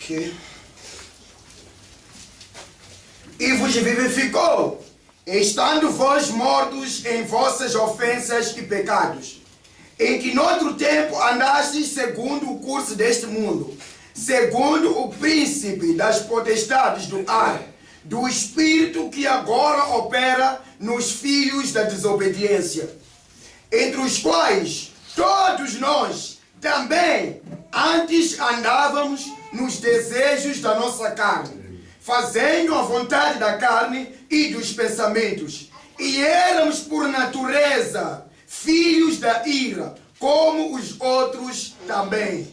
Ok. E vos vivificou, estando vós mortos em vossas ofensas e pecados, em que noutro tempo andastes segundo o curso deste mundo, segundo o príncipe das potestades do ar, do espírito que agora opera nos filhos da desobediência, entre os quais todos nós também antes andávamos nos desejos da nossa carne, fazendo a vontade da carne e dos pensamentos, e éramos por natureza filhos da ira, como os outros também.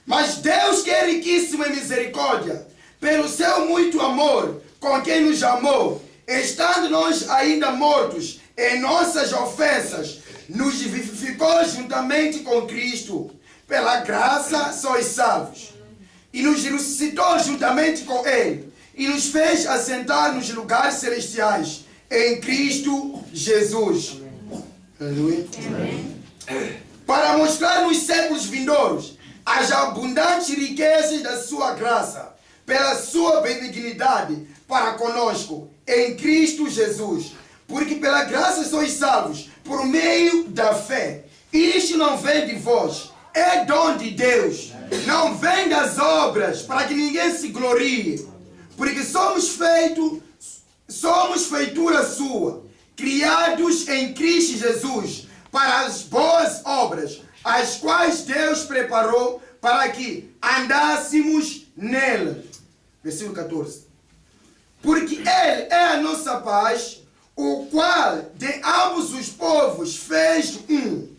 Mas Deus, que é riquíssimo em misericórdia, pelo seu muito amor com quem nos amou, estando nós ainda mortos em nossas ofensas, nos vivificou juntamente com Cristo. Pela graça sois salvos. E nos ressuscitou juntamente com Ele, e nos fez assentar nos lugares celestiais, em Cristo Jesus. Aleluia. Para mostrar nos séculos vindouros as abundantes riquezas da sua graça, pela sua benignidade para conosco, em Cristo Jesus. Porque pela graça sois salvos, por meio da fé. Isto não vem de vós, é dom de Deus. Não vem das obras, para que ninguém se glorie. Porque somos feitura sua, criados em Cristo Jesus, para as boas obras, as quais Deus preparou para que andássemos nelas. Versículo 14. Porque Ele é a nossa paz, o qual de ambos os povos fez um,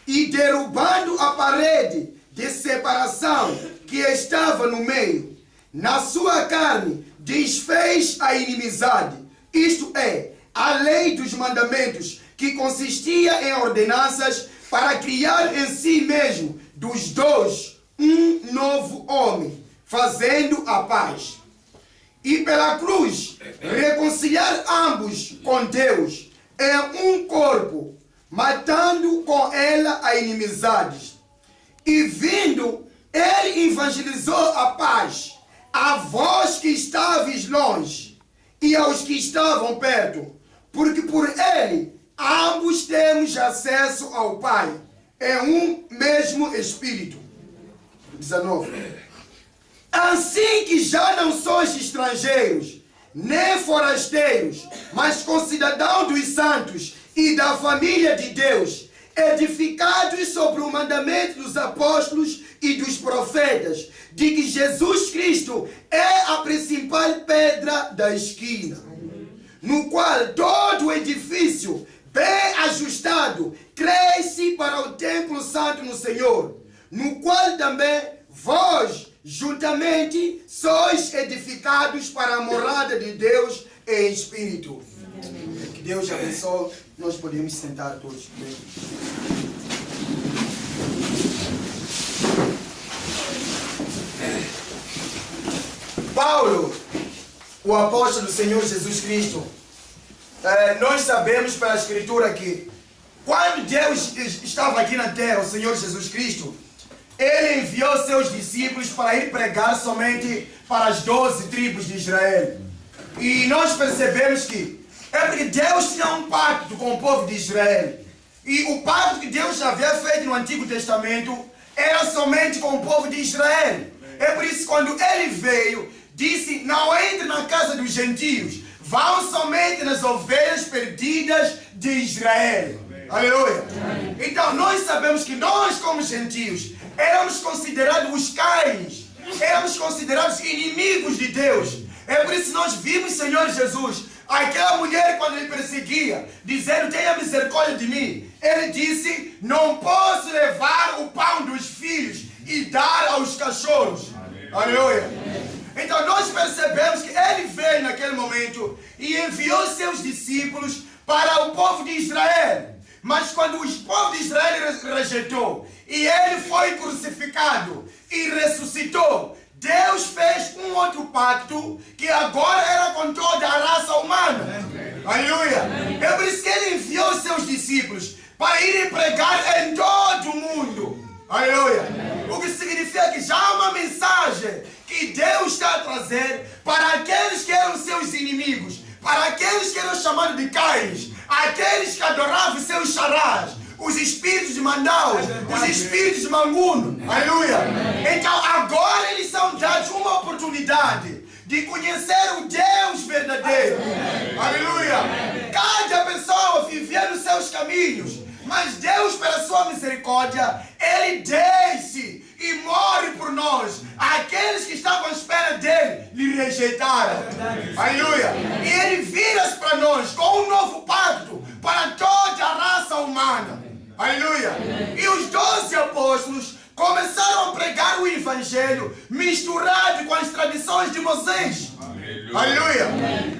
e derrubando a parede de separação que estava no meio, na sua carne desfez a inimizade, isto é, a lei dos mandamentos, que consistia em ordenanças, para criar em si mesmo dos dois um novo homem, fazendo a paz. E pela cruz reconciliar ambos com Deus em um corpo, matando com ela a inimizade. E vindo, ele evangelizou a paz a vós que estáveis longe e aos que estavam perto, porque por ele ambos temos acesso ao Pai, é um mesmo Espírito. 19. Assim que já não sois estrangeiros, nem forasteiros, mas concidadãos dos santos e da família de Deus, edificados sobre o mandamento dos apóstolos e dos profetas, de que Jesus Cristo é a principal pedra da esquina, no qual todo o edifício, bem ajustado, cresce para o templo santo no Senhor, no qual também vós, juntamente, sois edificados para a morada de Deus em Espírito. Que Deus abençoe. Nós podemos sentar todos. Paulo, o apóstolo do Senhor Jesus Cristo, nós sabemos pela Escritura que quando Deus estava aqui na terra, o Senhor Jesus Cristo, Ele enviou seus discípulos para ir pregar somente para as 12 tribos de Israel. E nós percebemos que é porque Deus tinha um pacto com o povo de Israel. E o pacto que Deus já havia feito no Antigo Testamento era somente com o povo de Israel. É por isso que quando Ele veio, disse, não entre na casa dos gentios, vão somente nas ovelhas perdidas de Israel. Aleluia. Então nós sabemos que nós como gentios éramos considerados os cães, éramos considerados inimigos de Deus. É por isso que nós vimos Senhor Jesus, aquela mulher quando Ele perseguia, dizendo, tenha misericórdia de mim. Ele disse, não posso levar o pão dos filhos e dar aos cachorros. Aleluia. Então nós percebemos que Ele veio naquele momento e enviou seus discípulos para o povo de Israel. Mas quando o povo de Israel rejeitou e Ele foi crucificado e ressuscitou, Deus fez um outro pacto que agora era com toda a raça humana. Aleluia. É por isso que Ele enviou seus discípulos para irem pregar em todo o mundo. Aleluia. O que significa que já há uma mensagem que Deus está a trazer para aqueles que eram seus inimigos, para aqueles que eram chamados de cães, aqueles que adoravam seus xarás, os espíritos de Mandaus, os espíritos de Manguno. Aleluia. Então agora eles são dados uma oportunidade de conhecer o Deus verdadeiro. Aleluia. Cada pessoa vivia nos seus caminhos, mas Deus, pela sua misericórdia, Ele desce e morre por nós. Aqueles que estavam à espera dele lhe rejeitaram. Aleluia. E Ele vira-se para nós com um novo pacto para toda a raça humana. Aleluia. E os 12 apóstolos começaram a pregar o Evangelho misturado com as tradições de Moisés. Aleluia.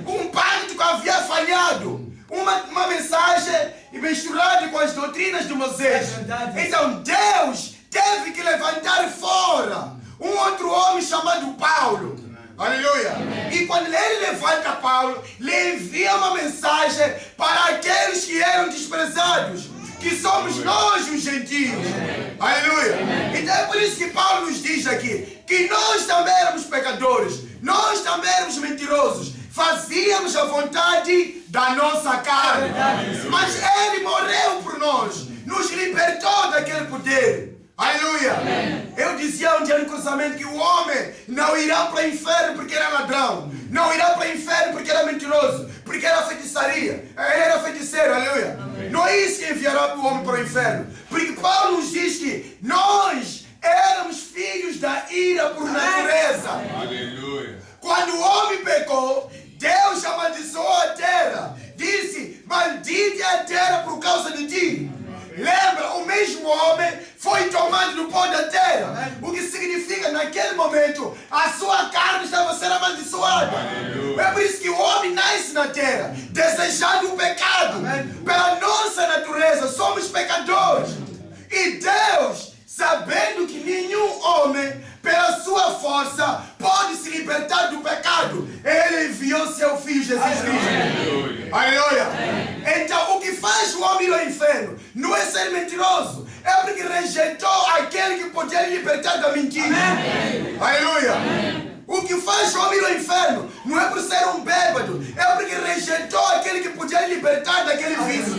Um pacto que havia falhado. Uma mensagem misturada com as doutrinas de Moisés. Então Deus teve que levantar fora um outro homem chamado Paulo. Aleluia. E quando ele levanta Paulo, ele envia uma mensagem para aqueles que eram desprezados, que somos nós os gentios. Aleluia. Então é por isso que Paulo nos diz aqui que nós também éramos pecadores, nós também éramos mentirosos, fazíamos a vontade da nossa carne, mas Ele morreu por nós, nos libertou daquele poder. Aleluia. Eu dizia um dia no cruzamento que o homem não irá para o inferno porque era ladrão, não irá para o inferno porque era mentiroso, porque era feitiçaria, ele era feiticeiro. Aleluia. Não é isso que enviará o homem para o inferno, porque Paulo nos diz que nós éramos filhos da ira por natureza. Aleluia. Quando o homem pecou, Deus amaldiçoou a terra, disse: maldita é a terra por causa de ti. Lembra, o mesmo homem foi tomado do pó da terra, o que significa naquele momento a sua carne estava a ser amaldiçoada. É por isso que o homem nasce na terra desejando o pecado. Pela nossa natureza somos pecadores, e Deus, sabendo que nenhum homem pela sua força pode se libertar do pecado, Ele enviou seu Filho Jesus Cristo. Aleluia. Então o que faz o homem ir ao inferno não é ser mentiroso, é porque rejeitou aquele que podia lhe libertar da mentira. Aleluia. O que faz o homem ir ao inferno não é por ser um bêbado, é porque rejeitou aquele que podia lhe libertar daquele vício,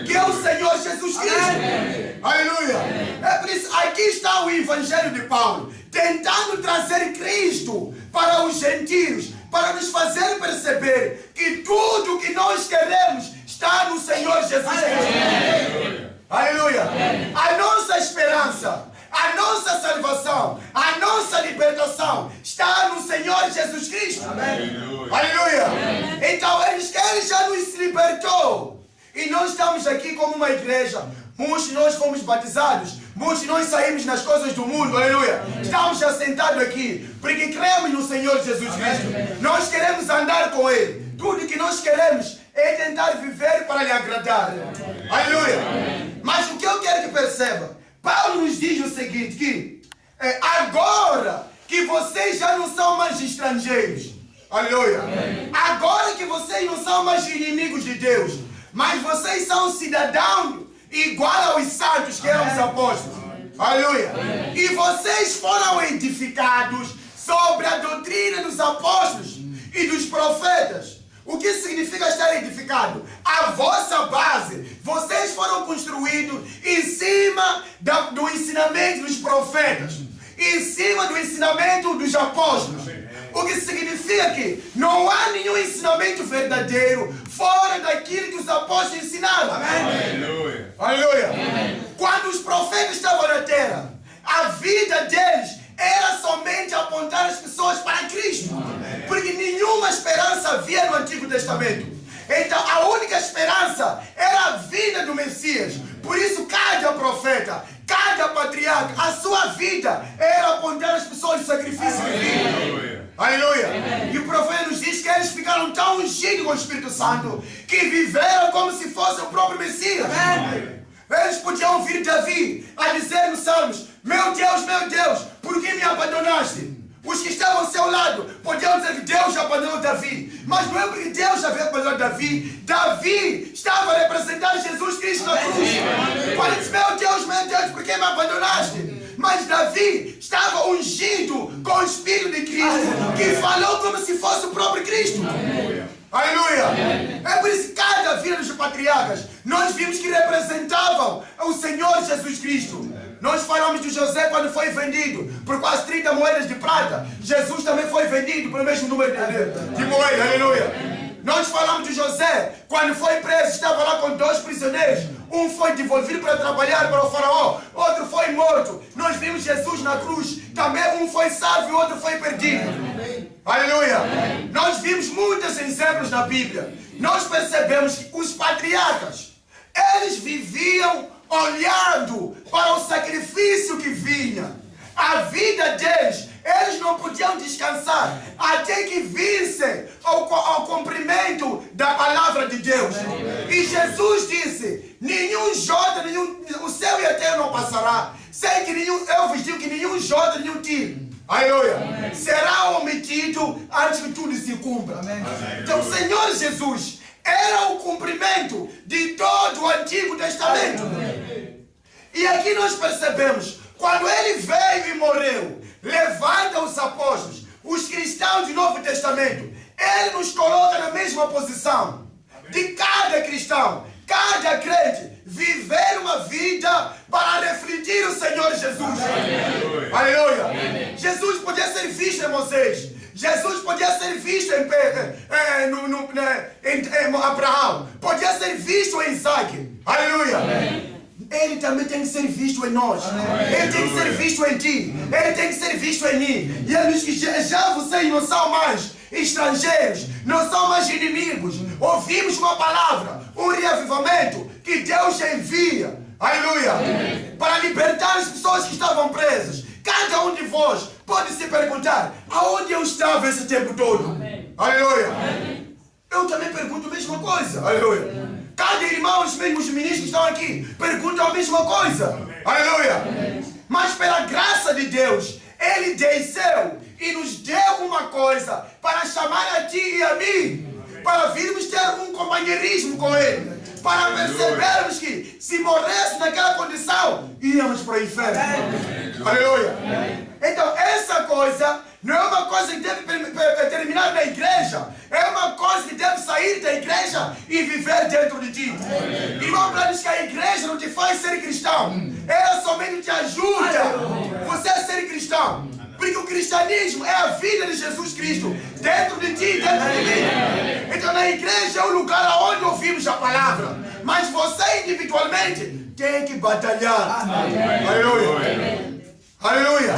que é o Senhor Jesus Cristo. Aleluia. É por isso, aqui está o Evangelho de Paulo, tentando trazer Cristo para os gentios, para nos fazer perceber que tudo o que nós queremos está no Senhor Jesus Cristo. Aleluia. A nossa esperança, a nossa salvação, a nossa libertação está no Senhor Jesus Cristo. Aleluia. Então Ele já nos libertou, e nós estamos aqui como uma igreja. Muitos de nós fomos batizados, muitos de nós saímos nas coisas do mundo. Aleluia. Estamos assentados aqui porque cremos no Senhor Jesus Cristo. Nós queremos andar com Ele. Tudo que nós queremos é tentar viver para lhe agradar. Aleluia. Mas o que eu quero que perceba, Paulo nos diz o seguinte, que agora que vocês já não são mais estrangeiros, aleluia, agora que vocês não são mais inimigos de Deus, mas vocês são cidadãos igual aos santos que eram os apóstolos, aleluia, e vocês foram edificados sobre a doutrina dos apóstolos e dos profetas. O que significa estar edificado? A vossa base, vocês foram construídos em cima do ensinamento dos profetas, em cima do ensinamento dos apóstolos. O que significa que não há nenhum ensinamento verdadeiro fora daquilo que os apóstolos ensinaram. Aleluia. Aleluia. Quando os profetas estavam na terra, a vida deles era somente apontar as pessoas para Cristo, porque nenhuma esperança havia no Antigo Testamento. Então a única esperança era a vinda do Messias. Por isso cada profeta, cada patriarca, a sua vida era apontar as pessoas de sacrifício divino. Aleluia. E o profeta nos diz que eles ficaram tão ungidos com o Espírito Santo que viveram como se fosse o próprio Messias. Eles podiam ouvir Davi a dizer nos Salmos: meu Deus, por que me abandonaste? Os que estavam ao seu lado podiam dizer que Deus abandonou Davi, mas não é porque Deus havia abandonado Davi. Davi estava a representar Jesus Cristo na cruz. Quando ele disse: meu Deus, por que me abandonaste? Mas Davi estava ungido com o Espírito Filho de Cristo, que falou como se fosse o próprio Cristo. Aleluia! É por isso que cada vida dos patriarcas nós vimos que representavam o Senhor Jesus Cristo. Nós falamos de José quando foi vendido por quase 30 moedas de prata. Jesus também foi vendido pelo mesmo número de moedas. Aleluia! Nós falamos de José quando foi preso, estava lá com 2 prisioneiros. Um foi devolvido para trabalhar para o faraó, outro foi morto. Nós vimos Jesus na cruz, também um foi salvo e outro foi perdido. Aleluia! Nós vimos muitos exemplos na Bíblia. Nós percebemos que os patriarcas, eles viviam olhando para o sacrifício que vinha. A vida deles, eles não podiam descansar até que vissem ao cumprimento da palavra de Deus. E Jesus disse: nenhum jota, o céu e a terra não passará, sem que eu vos digo que nenhum jota, nenhum tiro, aleluia, será omitido antes que tudo se cumpra. Então o Senhor Jesus era o cumprimento de todo o Antigo Testamento. E aqui nós percebemos, quando ele veio e morreu, levanta os apóstolos, os cristãos do Novo Testamento, ele nos coloca na mesma posição de cada cristão, cada crente, viver uma vida para refletir o Senhor Jesus. Aleluia! Jesus podia ser visto em Moisés, Jesus podia ser visto em Abraão, podia ser visto em Isaac. Aleluia! Ele também tem que ser visto em nós. Ele tem que ser visto em ti. Ele tem que ser visto em mim. E ele diz que já vocês não são mais estrangeiros, não são mais inimigos. Ouvimos uma palavra, um reavivamento que Deus envia. Aleluia! Para libertar as pessoas que estavam presas. Cada um de vós pode se perguntar: aonde eu estava esse tempo todo? Aleluia! Eu também pergunto a mesma coisa. Aleluia! Cada irmão, os mesmos ministros que estão aqui, perguntam a mesma coisa. Aleluia! Mas pela graça de Deus, Ele desceu e nos deu uma coisa para chamar a ti e a mim, para virmos ter um companheirismo com Ele, para percebermos que se morresse naquela condição, íamos para o inferno. Aleluia! Então essa coisa não é uma coisa que deve terminar na igreja, é uma coisa que deve sair da igreja e viver dentro de ti. Irmão, para dizer que a igreja não te faz ser cristão, ela somente te ajuda você a ser cristão. Porque o cristianismo é a vida de Jesus Cristo dentro de ti, dentro de mim. Então na igreja é o lugar onde ouvimos a palavra, mas você individualmente tem que batalhar. Aleluia! Aleluia!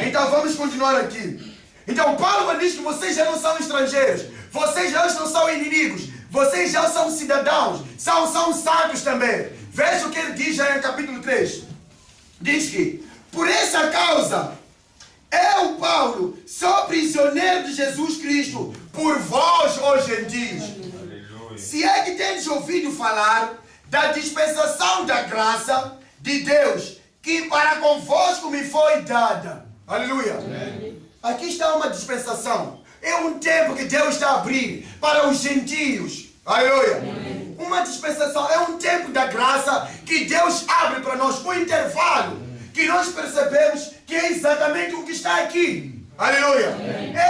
Então vamos continuar aqui. Então Paulo diz que vocês já não são estrangeiros, vocês já não são inimigos, vocês já são cidadãos, são santos também. Veja o que ele diz já em capítulo 3. Diz que por essa causa eu, Paulo, sou prisioneiro de Jesus Cristo por vós, ó gentios. Se é que tendes ouvido falar da dispensação da graça de Deus, que para convosco me foi dada. Aleluia! Aqui está uma dispensação. É um tempo que Deus está a abrir para os gentios. Aleluia! Uma dispensação, é um tempo da graça que Deus abre para nós, um intervalo que nós percebemos que é exatamente o que está aqui. Aleluia!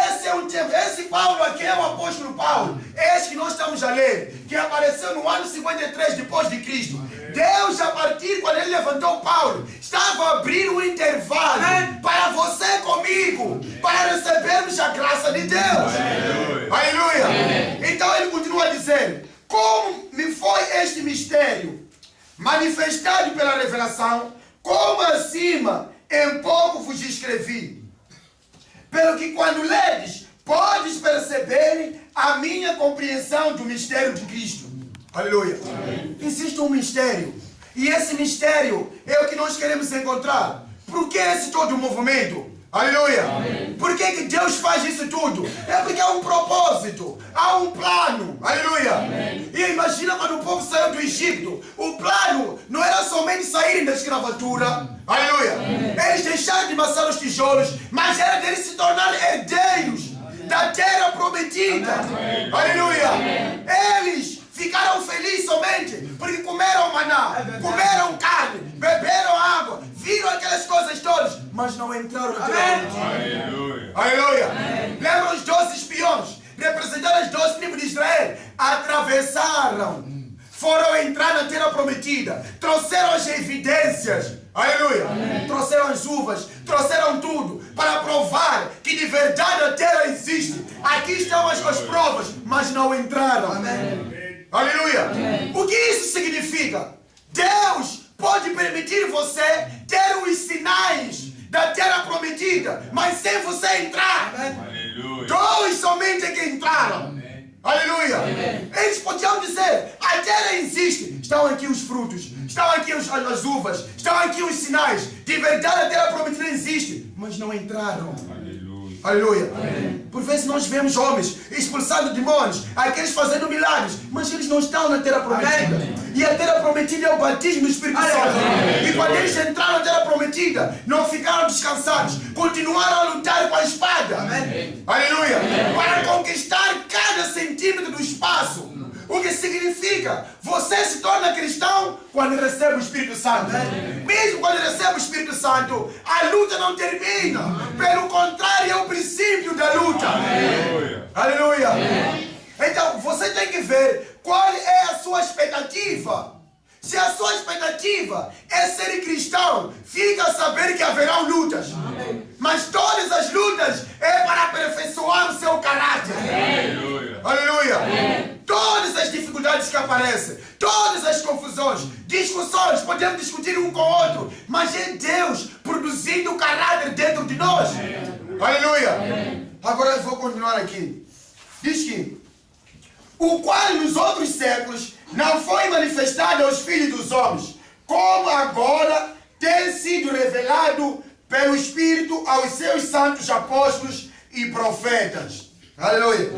Esse é um tempo, esse Paulo aqui é o apóstolo Paulo, esse que nós estamos a ler, que apareceu no ano 53 depois de Cristo. Deus, a partir quando ele levantou Paulo, estava a abrir um intervalo para você comigo, para recebermos a graça de Deus. Aleluia! Então ele continua dizendo: como me foi este mistério manifestado pela revelação, como acima em pouco vos escrevi, pelo que quando ledes, podes perceber a minha compreensão do mistério de Cristo. Aleluia! Existe um mistério, e esse mistério é o que nós queremos encontrar. Por que esse todo o movimento? Aleluia! Por que Deus faz isso tudo? É porque há um propósito, há um plano. Aleluia! E imagina quando o povo saiu do Egito, o plano não era somente saírem da escravatura. Aleluia! Eles deixaram de amassar os tijolos, mas era deles se tornar herdeiros da terra prometida. Aleluia! Eles ficaram felizes somente porque comeram maná, comeram carne, beberam água, viram aquelas coisas todas, mas não entraram na terra prometida. Aleluia. Aleluia. Lembram os 12 espiões, representando as 12 tribos de Israel, atravessaram, foram entrar na terra prometida, trouxeram as evidências, aleluia, trouxeram as uvas, trouxeram tudo para provar que de verdade a terra existe. Aqui estão as provas, mas não entraram. Aleluia. O que isso significa? Deus pode permitir você ter os sinais da terra prometida, mas sem você entrar. Aleluia. Dois somente é que entraram. Aleluia. Eles podiam dizer, a terra existe. Estão aqui os frutos, estão aqui as uvas, estão aqui os sinais. De verdade a terra prometida existe, mas não entraram. Aleluia. Por vezes nós vemos homens expulsando demônios, aqueles fazendo milagres, mas eles não estão na terra prometida. E a terra prometida é o batismo do Espírito Santo. E quando eles entraram na terra prometida, não ficaram descansados, continuaram a lutar com a espada. Aleluia. Para conquistar cada centímetro do espaço. O que significa? Você se torna cristão quando recebe o Espírito Santo. Mesmo quando recebe o Espírito Santo, a luta não termina. Pelo contrário, é o princípio da luta. Aleluia. Então, você tem que ver qual é a sua expectativa. Se a sua expectativa é ser cristão, fica a saber que haverão lutas. Mas todas as lutas é para aperfeiçoar o seu caráter. Aleluia. Todas as dificuldades que aparecem, todas as confusões, discussões, podemos discutir um com o outro, mas é Deus produzindo o caráter dentro de nós. Aleluia. Agora eu vou continuar aqui. Diz que o qual nos outros séculos não foi manifestado aos filhos dos homens, como agora tem sido revelado pelo Espírito aos seus santos apóstolos e profetas. Aleluia.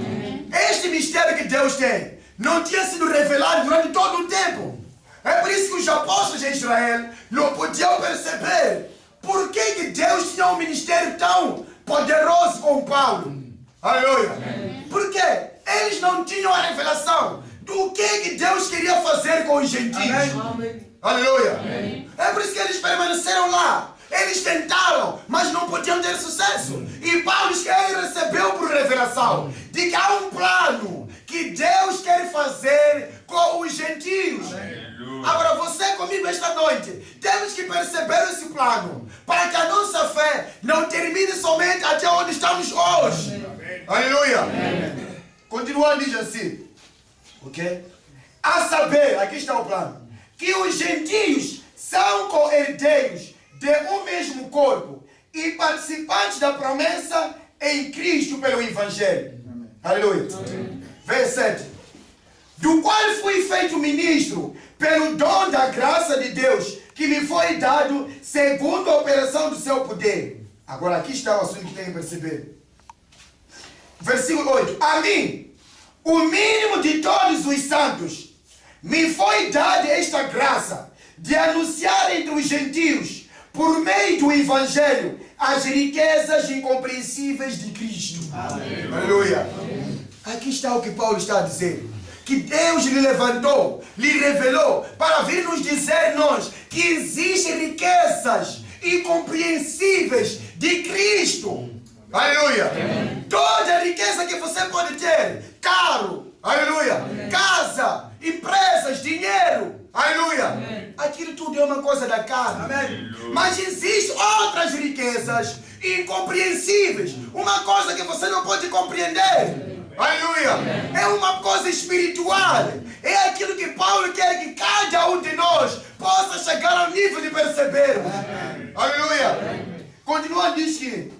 Este mistério que Deus tem não tinha sido revelado durante todo o tempo. É por isso que os apóstolos de Israel não podiam perceber por que Deus tinha um ministério tão poderoso com Paulo. Aleluia. Porque eles não tinham a revelação do que Deus queria fazer com os gentios. Aleluia. É por isso que eles permaneceram lá. Eles tentaram, mas não podiam ter sucesso. E Paulo recebeu por revelação de que há um plano que Deus quer fazer com os gentios. Agora você comigo esta noite, temos que perceber esse plano, para que a nossa fé não termine somente até onde estamos hoje. Aleluia. Continuando, diz assim, ok? A saber, aqui está o plano, que os gentios são co-herdeiros de um mesmo corpo e participantes da promessa em Cristo pelo Evangelho. Aleluia. Verso 7. Do qual fui feito ministro pelo dom da graça de Deus que me foi dado segundo a operação do seu poder. Agora aqui está o assunto que tem que perceber. Versículo 8. A mim, o mínimo de todos os santos, me foi dada esta graça de anunciar entre os gentios, por meio do Evangelho, as riquezas incompreensíveis de Cristo. Aleluia. Aqui está o que Paulo está a dizer. Que Deus lhe levantou, lhe revelou, para vir nos dizer nós que existem riquezas incompreensíveis de Cristo. Aleluia. Toda a riqueza que você pode ter, carro, aleluia, casa, empresas, dinheiro, aleluia. Aquilo tudo é uma coisa da carne. Mas existem outras riquezas incompreensíveis. Uma coisa que você não pode compreender. Aleluia. É uma coisa espiritual. É aquilo que Paulo quer que cada um de nós possa chegar ao nível de percebermos. Aleluia. Continua, diz que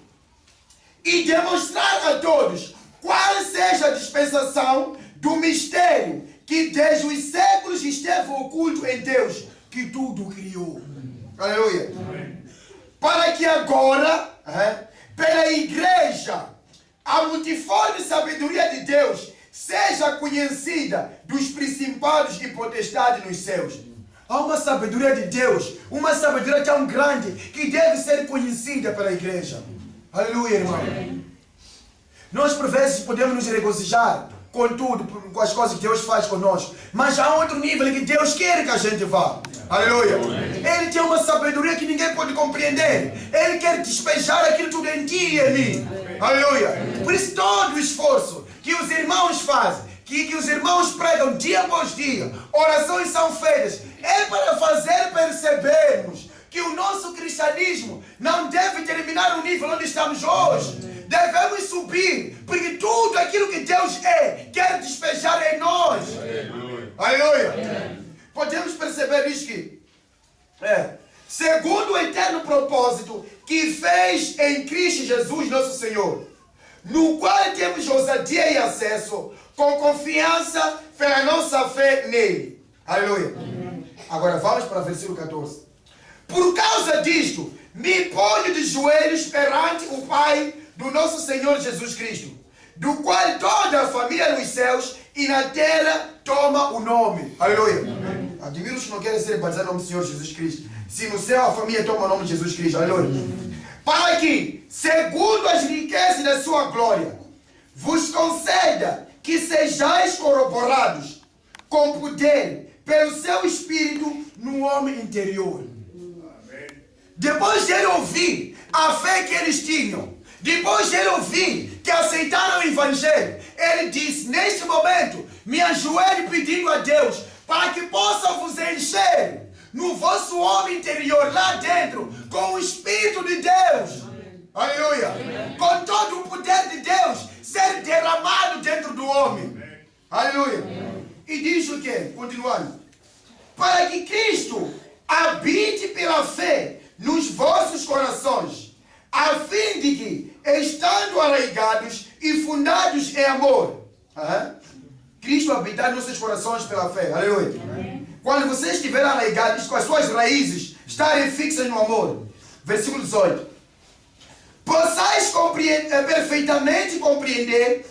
e demonstrar a todos qual seja a dispensação do mistério que desde os séculos esteve oculto em Deus, que tudo criou. Aleluia. Para que agora, pela igreja, a multiforme sabedoria de Deus seja conhecida dos principados e potestades nos céus. Há uma sabedoria de Deus, uma sabedoria tão grande que deve ser conhecida pela igreja. Aleluia, irmão. Nós por vezes podemos nos regozijar com tudo, com as coisas que Deus faz conosco. Mas há outro nível em que Deus quer que a gente vá. Aleluia. Ele tem uma sabedoria que ninguém pode compreender. Ele quer despejar aquilo tudo em ti e em mim. Aleluia. Por isso todo o esforço que os irmãos fazem, que os irmãos pregam dia após dia, orações são feitas, é para fazer percebermos que o nosso cristianismo não deve terminar no nível onde estamos hoje. Devemos subir, porque tudo aquilo que Deus quer despejar em nós. Aleluia. Aleluia. Podemos perceber isso que segundo o eterno propósito que fez em Cristo Jesus nosso Senhor, no qual temos ousadia e acesso com confiança pela nossa fé nele. Aleluia. Agora vamos para o versículo 14. Por causa disto, me ponho de joelhos perante o Pai do nosso Senhor Jesus Cristo, do qual toda a família nos céus e na terra toma o nome. Aleluia. Admiro os que não querem ser batizados no nome do Senhor Jesus Cristo. Se no céu a família toma o nome de Jesus Cristo. Aleluia. Para que, segundo as riquezas da sua glória, vos conceda que sejais corroborados com poder pelo seu Espírito no homem interior. Depois de ele ouvir a fé que eles tinham, depois de ele ouvir que aceitaram o Evangelho, ele disse: neste momento, me ajoelho pedindo a Deus para que possa vos encher no vosso homem interior, lá dentro, com o Espírito de Deus. Aleluia. Com todo o poder de Deus ser derramado dentro do homem. Aleluia. E diz o que? Continuando. Para que Cristo habite pela fé nos vossos corações, a fim de que, estando arraigados e fundados em amor, Cristo habitar nos seus corações pela fé. Aleluia. Quando vocês estiverem arraigados, com as suas raízes estarem fixas no amor. Versículo 18. Possais perfeitamente compreender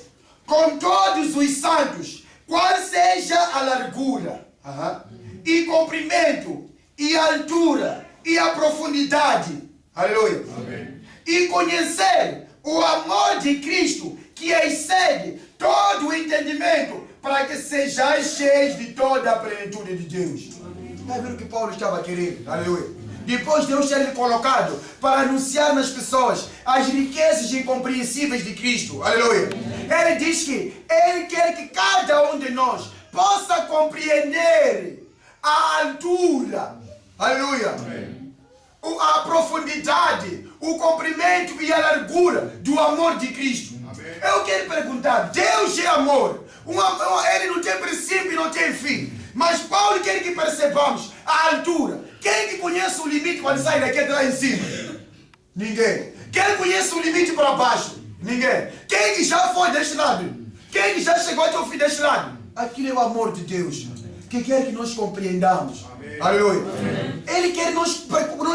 com todos os santos qual seja a largura, e comprimento, e a altura, e a profundidade. Aleluia. Amém. E conhecer o amor de Cristo, que excede todo o entendimento, para que sejais cheios de toda a plenitude de Deus. Vai ver o que Paulo estava querendo. Aleluia. Depois Deus ter ele colocado para anunciar nas pessoas as riquezas incompreensíveis de Cristo. Aleluia. Ele diz que ele quer que cada um de nós possa compreender a altura. Aleluia. Amém. A profundidade, o comprimento e a largura do amor de Cristo. Amém. Eu quero perguntar: Deus é amor. Ele não tem princípio e não tem fim. Mas Paulo quer que percebamos a altura. Quem que conhece o limite quando sai daqui até lá em cima? Ninguém. Quem conhece o limite para baixo? Ninguém. Quem que já foi deste lado? Quem que já chegou até o fim deste lado? Aquilo é o amor de Deus, que quer que nós compreendamos. Amém. Aleluia. Amém. Ele quer nós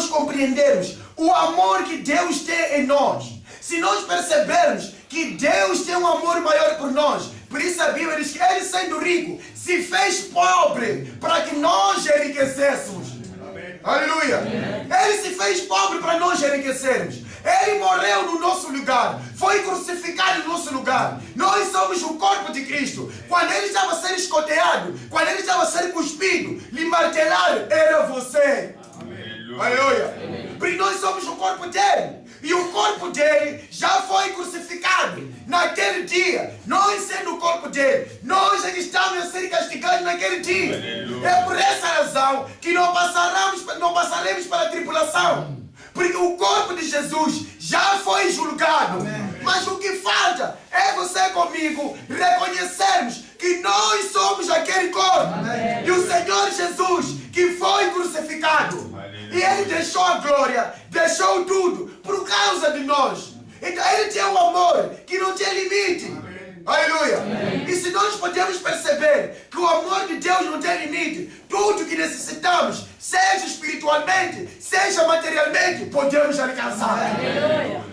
compreendermos o amor que Deus tem em nós. Se nós percebermos que Deus tem um amor maior por nós, por isso a Bíblia diz que ele, sendo rico, se fez pobre para que nós enriquecêssemos. Amém. Aleluia. Amém. Ele se fez pobre para nós enriquecermos. Ele morreu no nosso lugar, foi crucificado no nosso lugar. Nós somos o corpo de Cristo. Quando ele estava sendo escoteado, quando ele estava sendo cuspido, lhe martelaram, era você. Amém. Aleluia. Amém. Porque nós somos o corpo dele. E o corpo dele já foi crucificado naquele dia. Nós, sendo o corpo dele, nós é que estamos a ser castigados naquele dia. Aleluia. É por essa razão que não passaremos para a tribulação. Porque o corpo de Jesus já foi julgado. Amém. Mas o que falta é você comigo reconhecermos que nós somos aquele corpo. Amém. E o Senhor Jesus que foi crucificado. E ele deixou a glória, deixou tudo por causa de nós. Então ele tinha um amor que não tinha limite. Amém. Aleluia. Amém. E se nós podemos perceber que o amor de Deus não tem limite, tudo que necessitamos, seja espiritualmente, seja materialmente, podemos alcançar. Aleluia.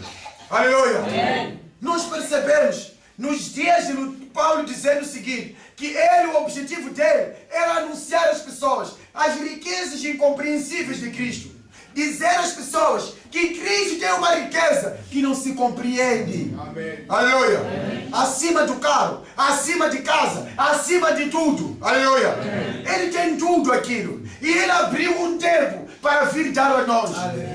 Aleluia. Amém. Nós percebemos nos dias de Paulo dizendo o seguinte, que ele, o objetivo dele era anunciar às pessoas as riquezas incompreensíveis de Cristo. dizer às pessoas que Cristo tem uma riqueza que não se compreende. Amém. Aleluia. Acima do carro, acima de casa, acima de tudo. Aleluia. Ele tem tudo aquilo. E Ele abriu um tempo para vir dar a nós.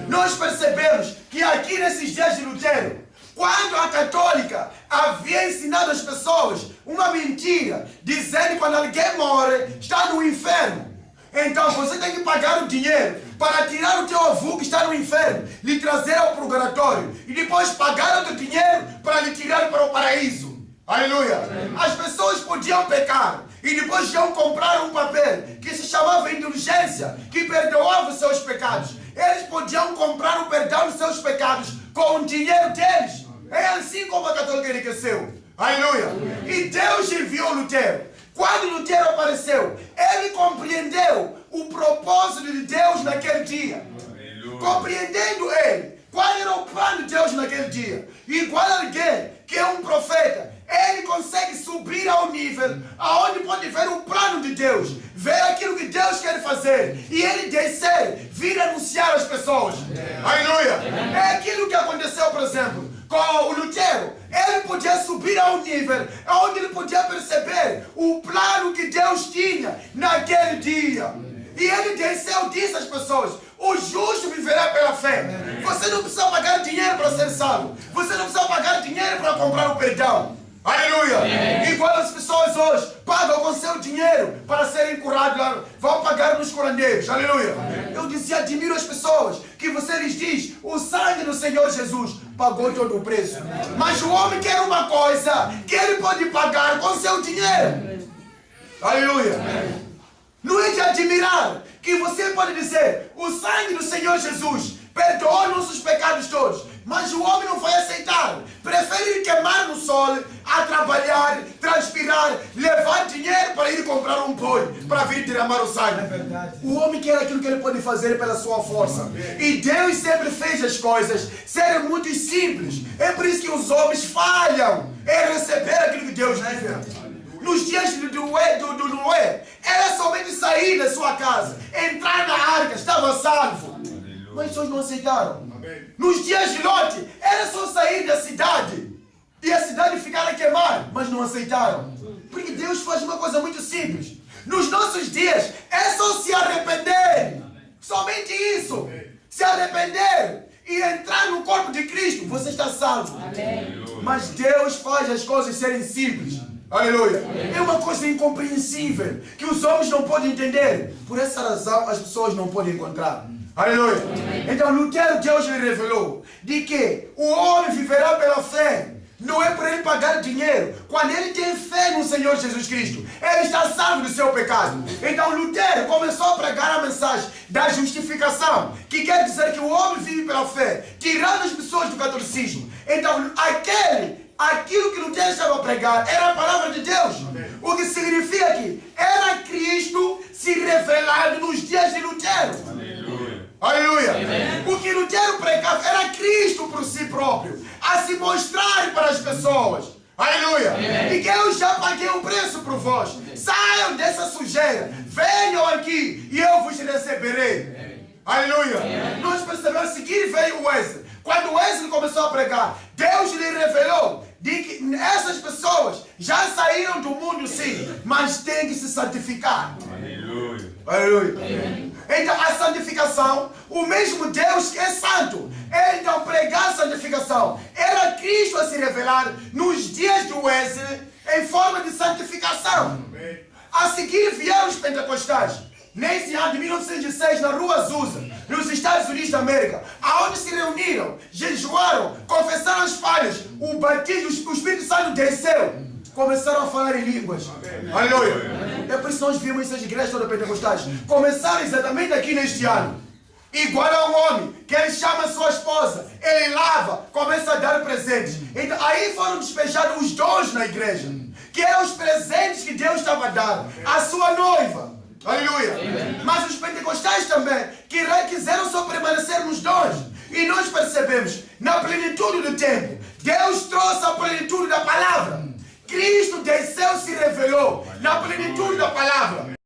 Nós percebemos que aqui nesses dias de Lutero, quando a católica havia ensinado às pessoas uma mentira, dizendo que quando alguém morre, está no inferno. Então você tem que pagar o dinheiro para tirar o teu avô que está no inferno, lhe trazer ao purgatório e depois pagar outro dinheiro para lhe tirar para o paraíso. Aleluia! As pessoas podiam pecar e depois iam comprar um papel que se chamava indulgência, que perdoava os seus pecados. Eles podiam comprar o perdão dos seus pecados com o dinheiro deles. É assim como a católica enriqueceu. Aleluia! E Deus enviou Lutero. Quando Lutero apareceu, ele compreendeu o propósito de Deus naquele dia. Aleluia. Compreendendo ele, qual era o plano de Deus naquele dia. Igual alguém que é um profeta, ele consegue subir ao nível aonde pode ver o plano de Deus, ver aquilo que Deus quer fazer, e ele descer, vir anunciar às pessoas. Aleluia! É aquilo que aconteceu, por exemplo, com o Lutero. Ele podia subir ao nível onde ele podia perceber o plano que Deus tinha naquele dia. E ele desceu, disse às pessoas: o justo viverá pela fé. Você não precisa pagar dinheiro para ser salvo. Você não precisa pagar dinheiro para comprar o perdão. Aleluia! Igual as pessoas hoje pagam com seu dinheiro para serem curados, vão pagar nos curandeiros. Aleluia! Eu dizia, admiro as pessoas que você lhes diz: o sangue do Senhor Jesus pagou todo o preço. Mas o homem quer uma coisa que ele pode pagar com seu dinheiro. Aleluia! Não é de admirar que você pode dizer: o sangue do Senhor Jesus perdoou nossos pecados todos. Mas o homem não vai aceitar. Prefere ir queimar no sol, a trabalhar, transpirar, levar dinheiro para ir comprar um boi, para vir derramar o sangue. O homem quer aquilo que ele pode fazer pela sua força. E Deus sempre fez as coisas serem muito simples. É por isso que os homens falham em receber aquilo que Deus diz. Nos dias do Noé, era somente sair da sua casa, entrar na arca, estava salvo. Mas pessoas não aceitaram. Nos dias de Lote, era só sair da cidade e a cidade ficar a queimar, mas não aceitaram. Porque Deus faz uma coisa muito simples. Nos nossos dias, é só se arrepender. Somente isso. Se arrepender e entrar no corpo de Cristo, você está salvo. Mas Deus faz as coisas serem simples. Aleluia. É uma coisa incompreensível que os homens não podem entender. Por essa razão, as pessoas não podem encontrar. Aleluia. Então, Lutero, Deus lhe revelou de que o homem viverá pela fé. Não é por ele pagar dinheiro. Quando ele tem fé no Senhor Jesus Cristo, ele está salvo do seu pecado. Então Lutero começou a pregar a mensagem da justificação, que quer dizer que o homem vive pela fé, tirando as pessoas do catolicismo. Então aquilo que Lutero estava a pregar era a palavra de Deus. O que significa que era Cristo se revelado nos dias de Lutero. Aleluia! O que Lutero pregava era Cristo por si próprio, a se mostrar para as pessoas. Aleluia! E que eu já paguei o preço por vós. Saiam dessa sujeira, venham aqui e eu vos receberei. Aleluia! Nós percebemos, a seguir veio Wesley. Quando Wesley começou a pregar, Deus lhe revelou de que essas pessoas já saíram do mundo, sim, mas têm que se santificar. Aleluia! Aleluia! Então a santificação, o mesmo Deus que é santo, então pregar a santificação, era Cristo a se revelar nos dias de Wesley em forma de santificação. A seguir vieram os pentecostais. Nesse ano de 1906, na Rua Azusa, nos Estados Unidos da América, aonde se reuniram, jejuaram, confessaram as falhas, o batismo, o Espírito Santo desceu, começaram a falar em línguas. Aleluia! É por isso que nós vimos essas igrejas todas pentecostais começaram exatamente aqui neste ano. Igual a um homem que ele chama a sua esposa, ele lava, começa a dar presentes. Então aí foram despejados os dons na igreja, que eram os presentes que Deus estava a dar à sua noiva. Aleluia! Mas os pentecostais também que quiseram só permanecer nos dons. E nós percebemos, na plenitude do tempo, Deus trouxe a plenitude da palavra. Cristo desceu, se revelou na plenitude da palavra.